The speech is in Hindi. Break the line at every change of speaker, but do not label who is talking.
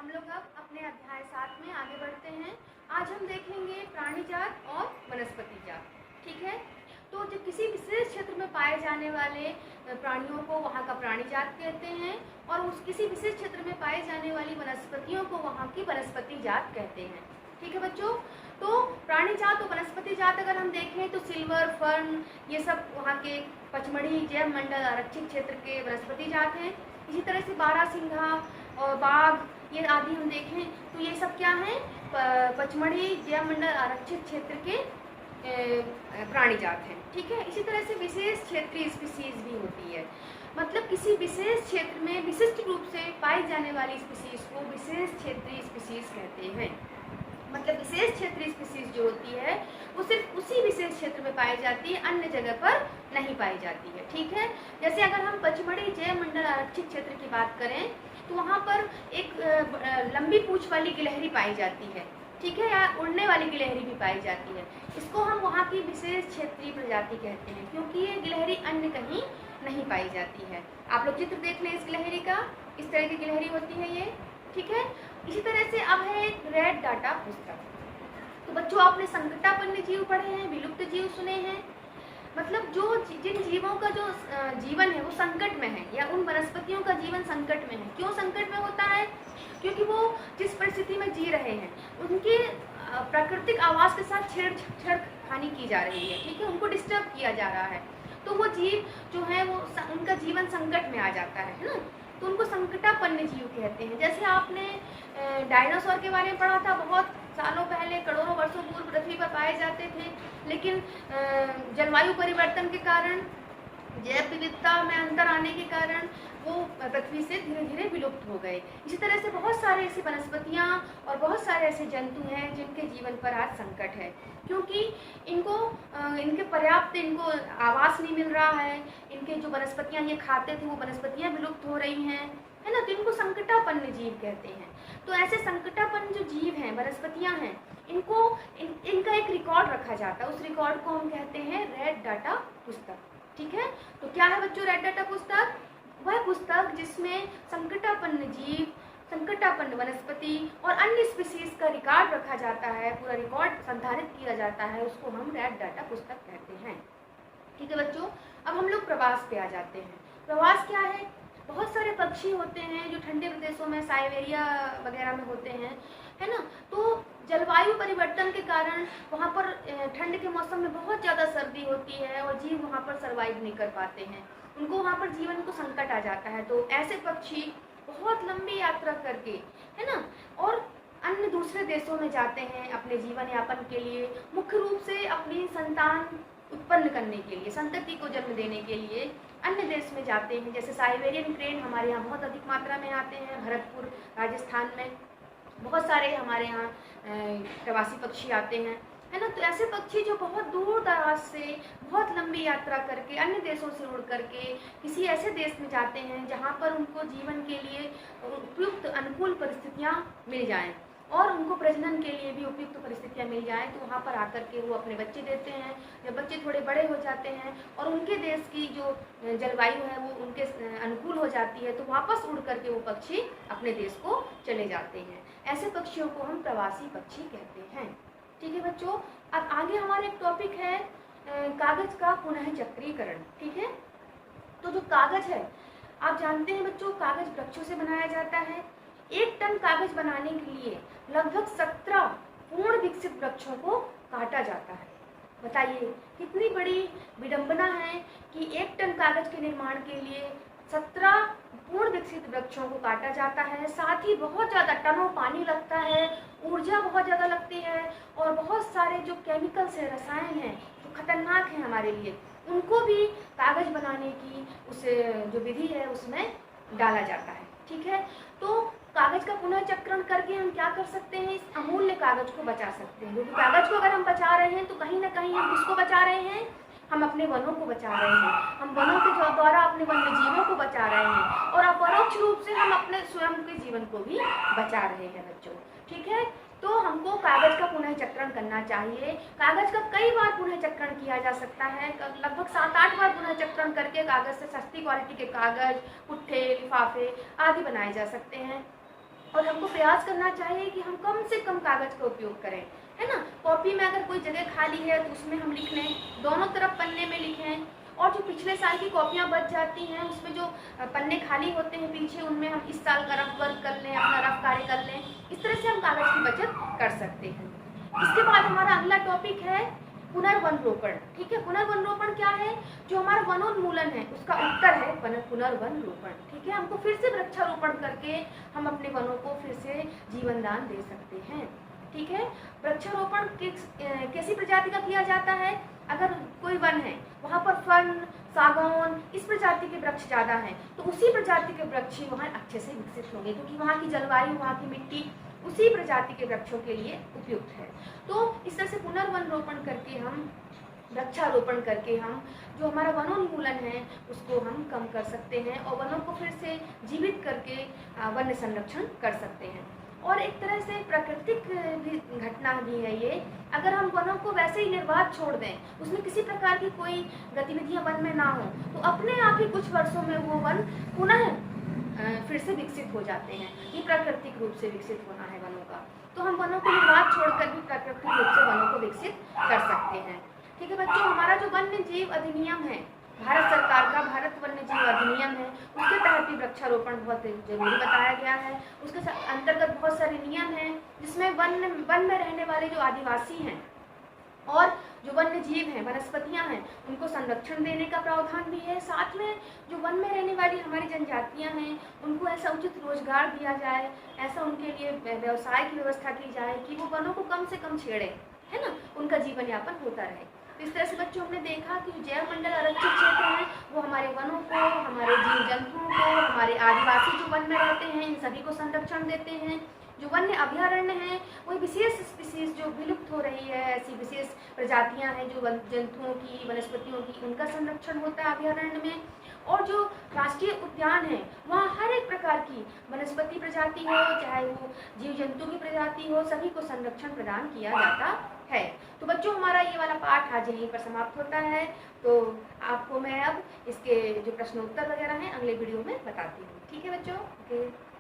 हम लोग अब अपने अध्याय 7 में आगे बढ़ते हैं। आज हम देखेंगे प्राणी जात और वनस्पति जात। ठीक है, तो जो किसी विशेष क्षेत्र में पाए जाने वाले प्राणियों को वहाँ का प्राणी जात कहते हैं और उस किसी विशेष क्षेत्र में पाई जाने वाली वनस्पतियों को वहाँ की वनस्पति जात कहते हैं। ठीक है बच्चों, तो प्राणी जात और वनस्पति जात अगर हम देखें तो सिल्वर, फर्न, ये सब वहाँ के पचमढ़ी जैव मंडल आरक्षित क्षेत्र के वनस्पति जात हैं। इसी तरह से बारहसिंघा और बाघ ये आदि हम देखें तो ये सब क्या हैं, पचमढ़ी जैव मंडल आरक्षित क्षेत्र के प्राणी जात हैं। ठीक है, इसी तरह से विशेष क्षेत्रीय स्पीसीज भी होती है, मतलब किसी विशेष क्षेत्र में विशिष्ट रूप से पाई जाने वाली स्पीसीज को विशेष क्षेत्रीय स्पीसीज कहते हैं। मतलब विशेष क्षेत्रीय स्पीसीज जो होती है वो सिर्फ उसी विशेष क्षेत्र में पाई जाती है, अन्य जगह पर नहीं पाई जाती है। ठीक है, जैसे अगर हम पचमढ़ी जैव मंडल आरक्षित क्षेत्र की बात करें तो वहाँ पर एक लंबी पूंछ वाली गिलहरी पाई जाती है। ठीक है, या उड़ने वाली गिलहरी भी पाई जाती है। इसको हम वहाँ की विशेष क्षेत्रीय प्रजाति कहते हैं, क्योंकि ये गिलहरी अन्य कहीं नहीं पाई जाती है। आप लोग चित्र देख लें इस गिलहरी का, इस तरह की गिलहरी होती है ये। ठीक है, इसी तरह से अब है रेड डाटा पुस्तक। तो बच्चों आपने संकटापन्न जीव पढ़े हैं, विलुप्त जीव सुने हैं, मतलब जो जिन जीवों का जो जीवन है वो संकट में है या उन वनस्पतियों का जीवन संकट में है। क्यों संकट में होता है? क्योंकि वो जिस परिस्थिति में जी रहे हैं उनके प्राकृतिक आवास के साथ छेड़खानी की जा रही है। ठीक है, उनको डिस्टर्ब किया जा रहा है, तो वो जीव जो है वो उनका जीवन संकट में आ जाता है ना, तो उनको संकटापन्न जीव कहते हैं। जैसे आपने डायनासोर के बारे में पढ़ा था, बहुत सालों पहले करोड़ों वर्षों पूर्व पृथ्वी पर पाए जाते थे, लेकिन जलवायु परिवर्तन के कारण, जैव विविधता में अंतर आने के कारण वो पृथ्वी से धीरे धीरे विलुप्त हो गए। इसी तरह से बहुत सारे ऐसी वनस्पतियाँ और बहुत सारे ऐसे जंतु हैं जिनके जीवन पर आज संकट है, क्योंकि इनके पर्याप्त इनको आवास नहीं मिल रहा है। इनके जो वनस्पतियाँ ये खाते थे वो वनस्पतियाँ विलुप्त हो रही हैं, है ना, तो इनको संकटापन्न जीव कहते हैं। तो ऐसे संकटापन्न जो जीव हैं, वनस्पतियाँ हैं, इनका एक रिकॉर्ड रखा जाता है। उस रिकॉर्ड को हम कहते हैं रेड डाटा पुस्तक। ठीक है, तो क्या है बच्चों रेड डाटा पुस्तक? वह पुस्तक जिसमें संकटापन्न जीव, संकटापन्न वनस्पति और अन्य स्पीसीज का रिकॉर्ड रखा जाता है, पूरा रिकॉर्ड संधारित किया जाता है, उसको हम रेड डाटा पुस्तक कहते हैं। ठीक है बच्चों, अब हम लोग प्रवास पे आ जाते हैं। प्रवास क्या है? बहुत सारे पक्षी होते हैं जो ठंडे प्रदेशों में, साइबेरिया वगैरह में होते हैं, है ना, तो जलवायु परिवर्तन के कारण वहाँ पर ठंड के मौसम में बहुत ज़्यादा सर्दी होती है और जीव वहाँ पर सर्वाइव नहीं कर पाते हैं, उनको वहाँ पर जीवन को संकट आ जाता है। तो ऐसे पक्षी बहुत लंबी यात्रा करके, है ना, और अन्य दूसरे देशों में जाते हैं अपने जीवन यापन के लिए, मुख्य रूप से अपनी संतान उत्पन्न करने के लिए, संतति को जन्म देने के लिए अन्य देश में जाते हैं। जैसे साइबेरियन क्रेन हमारे यहाँ बहुत अधिक मात्रा में आते हैं, भरतपुर राजस्थान में बहुत सारे हमारे यहाँ प्रवासी पक्षी आते हैं, है ना। तो ऐसे पक्षी जो बहुत दूर दराज से बहुत लंबी यात्रा करके अन्य देशों से उड़ करके किसी ऐसे देश में जाते हैं जहाँ पर उनको जीवन के लिए उपयुक्त अनुकूल परिस्थितियाँ मिल जाएं और उनको प्रजनन के लिए भी उपयुक्त परिस्थितियाँ मिल जाएं, तो वहाँ पर आकर के वो अपने बच्चे देते हैं। जब बच्चे थोड़े बड़े हो जाते हैं और उनके देश की जो जलवायु है वो उनके अनुकूल हो जाती है, तो वापस उड़ करके वो पक्षी अपने देश को चले जाते हैं। ऐसे पक्षियों को हम प्रवासी पक्षी कहते हैं। ठीक है बच्चों, अब आगे हमारा एक टॉपिक है कागज का पुनः चक्रीकरण। ठीक है, तो जो कागज है आप जानते हैं बच्चों, कागज वृक्षों से बनाया जाता है। 1 टन कागज बनाने के लिए लगभग 17 पूर्ण विकसित वृक्षों को काटा जाता है। बताइए कितनी बड़ी विडंबना है कि 1 टन कागज के निर्माण के लिए 17 पूर्ण विकसित वृक्षों को काटा जाता है। साथ ही बहुत ज़्यादा टनों पानी लगता है, ऊर्जा बहुत ज़्यादा लगती है और बहुत सारे जो केमिकल्स हैं, रसायन हैं जो खतरनाक हैं हमारे लिए, उनको भी कागज बनाने की उस जो विधि है उसमें डाला जाता है। ठीक है, तो कागज का पुनः चक्रण करके हम क्या कर सकते हैं, इस अमूल्य कागज को बचा सकते हैं। क्योंकि कागज को अगर हम बचा रहे हैं तो कहीं ना कहीं हम किसको बचा रहे हैं, हम अपने वनों को बचा रहे हैं, हम वनों के द्वारा अपने वन्य जीवों को बचा रहे हैं और अपरोक्ष रूप से हम अपने स्वयं के जीवन को भी बचा रहे हैं बच्चों। ठीक है, तो हमको कागज का पुनः चक्रण करना चाहिए। कागज का कई बार पुनः चक्रण किया जा सकता है, लगभग 7-8 बार पुनः चक्रण करके कागज से सस्ती क्वालिटी के कागज, पुट्ठे, लिफाफे आदि बनाए जा सकते हैं। और हमको प्रयास करना चाहिए कि हम कम से कम कागज़ का उपयोग करें, है ना। कॉपी में अगर कोई जगह खाली है तो उसमें हम लिख लें, दोनों तरफ पन्ने में लिखें। और जो पिछले साल की कॉपियाँ बच जाती हैं उसमें जो पन्ने खाली होते हैं पीछे, उनमें हम इस साल का रफ वर्क कर लें, अपना रफ कार्य कर लें। इस तरह से हम कागज़ की बचत कर सकते हैं। इसके बाद हमारा अगला टॉपिक है पुनर्वन रोपण। ठीक है, पुनर्वन रोपण क्या है? जो हमारा वनोन्मूलन है उसका उत्तर है पुनर्वन रोपण। ठीक है, हमको फिर से वृक्षारोपण करके हम अपने वनों को फिर से जीवन दान दे सकते हैं। ठीक है, वृक्षारोपण कैसी प्रजाति का किया जाता है? अगर कोई वन है वहाँ पर फर्न, सागौन, इस प्रजाति के वृक्ष ज़्यादा हैं तो उसी प्रजाति के वृक्ष ही वहाँ अच्छे से विकसित होंगे, क्योंकि वहाँ की जलवायु, वहाँ की मिट्टी उसी प्रजाति के वृक्षों के लिए उपयुक्त है। तो इस तरह से पुनर्वन रोपण करके हम, वृक्षारोपण करके हम जो हमारा वनोन्मूलन है उसको हम कम कर सकते हैं और वनों को फिर से जीवित करके वन्य संरक्षण कर सकते हैं। और एक तरह से प्राकृतिक भी घटना भी है ये। अगर हम वनों को वैसे ही निर्बाध छोड़ दें, उसमें किसी प्रकार की कोई गतिविधियां वन में ना हो, तो अपने आप ही कुछ वर्षों में वो वन पुनः फिर से विकसित हो जाते हैं। ये प्राकृतिक रूप से विकसित होना है वनों का। तो हम वनों को निर्बाध छोड़कर भी प्राकृतिक रूप से वनों को विकसित कर सकते हैं। ठीक है बच्चों, हमारा जो वन्य जीव अधिनियम है, भारत सरकार का भारत वन्य जीव अधिनियम है, उसके तहत भी वृक्षारोपण बहुत जरूरी बताया गया है। उसके अंतर्गत बहुत सारे नियम हैं जिसमें वन में रहने वाले जो आदिवासी हैं और जो वन्य जीव हैं, वनस्पतियां हैं, उनको संरक्षण देने का प्रावधान भी है। साथ में जो वन में रहने वाली हमारी जनजातियां हैं उनको ऐसा उचित रोजगार दिया जाए, ऐसा उनके लिए व्यवसाय की व्यवस्था की जाए कि वो वनों को कम से कम छेड़े, है ना, उनका जीवन यापन होता रहे। तो इस तरह से बच्चों हमने देखा कि जो जैव मंडल आरक्षित क्षेत्र हैं वो हमारे वनों को, हमारे जीव जंतुओं को, हमारे आदिवासी जो वन में रहते हैं इन सभी को संरक्षण देते हैं। जो वन्य अभयारण्य हैं वो विशेष स्पीसीज जो विलुप्त हो रही है, ऐसी विशेष प्रजातियां हैं जो जंतुओं की, वनस्पतियों की, उनका संरक्षण होता है अभयारण्य में। और जो राष्ट्रीय उद्यान है वहाँ हर एक प्रकार की वनस्पति प्रजाति हो, चाहे वो जीव जंतु की प्रजाति हो, सभी को संरक्षण प्रदान किया जाता है। तो बच्चों हमारा ये वाला पाठ आज यहीं पर समाप्त होता है। तो आपको मैं अब इसके जो प्रश्न उत्तर वगैरह हैं अगले वीडियो में बताती हूँ। ठीक है बच्चों, ओके।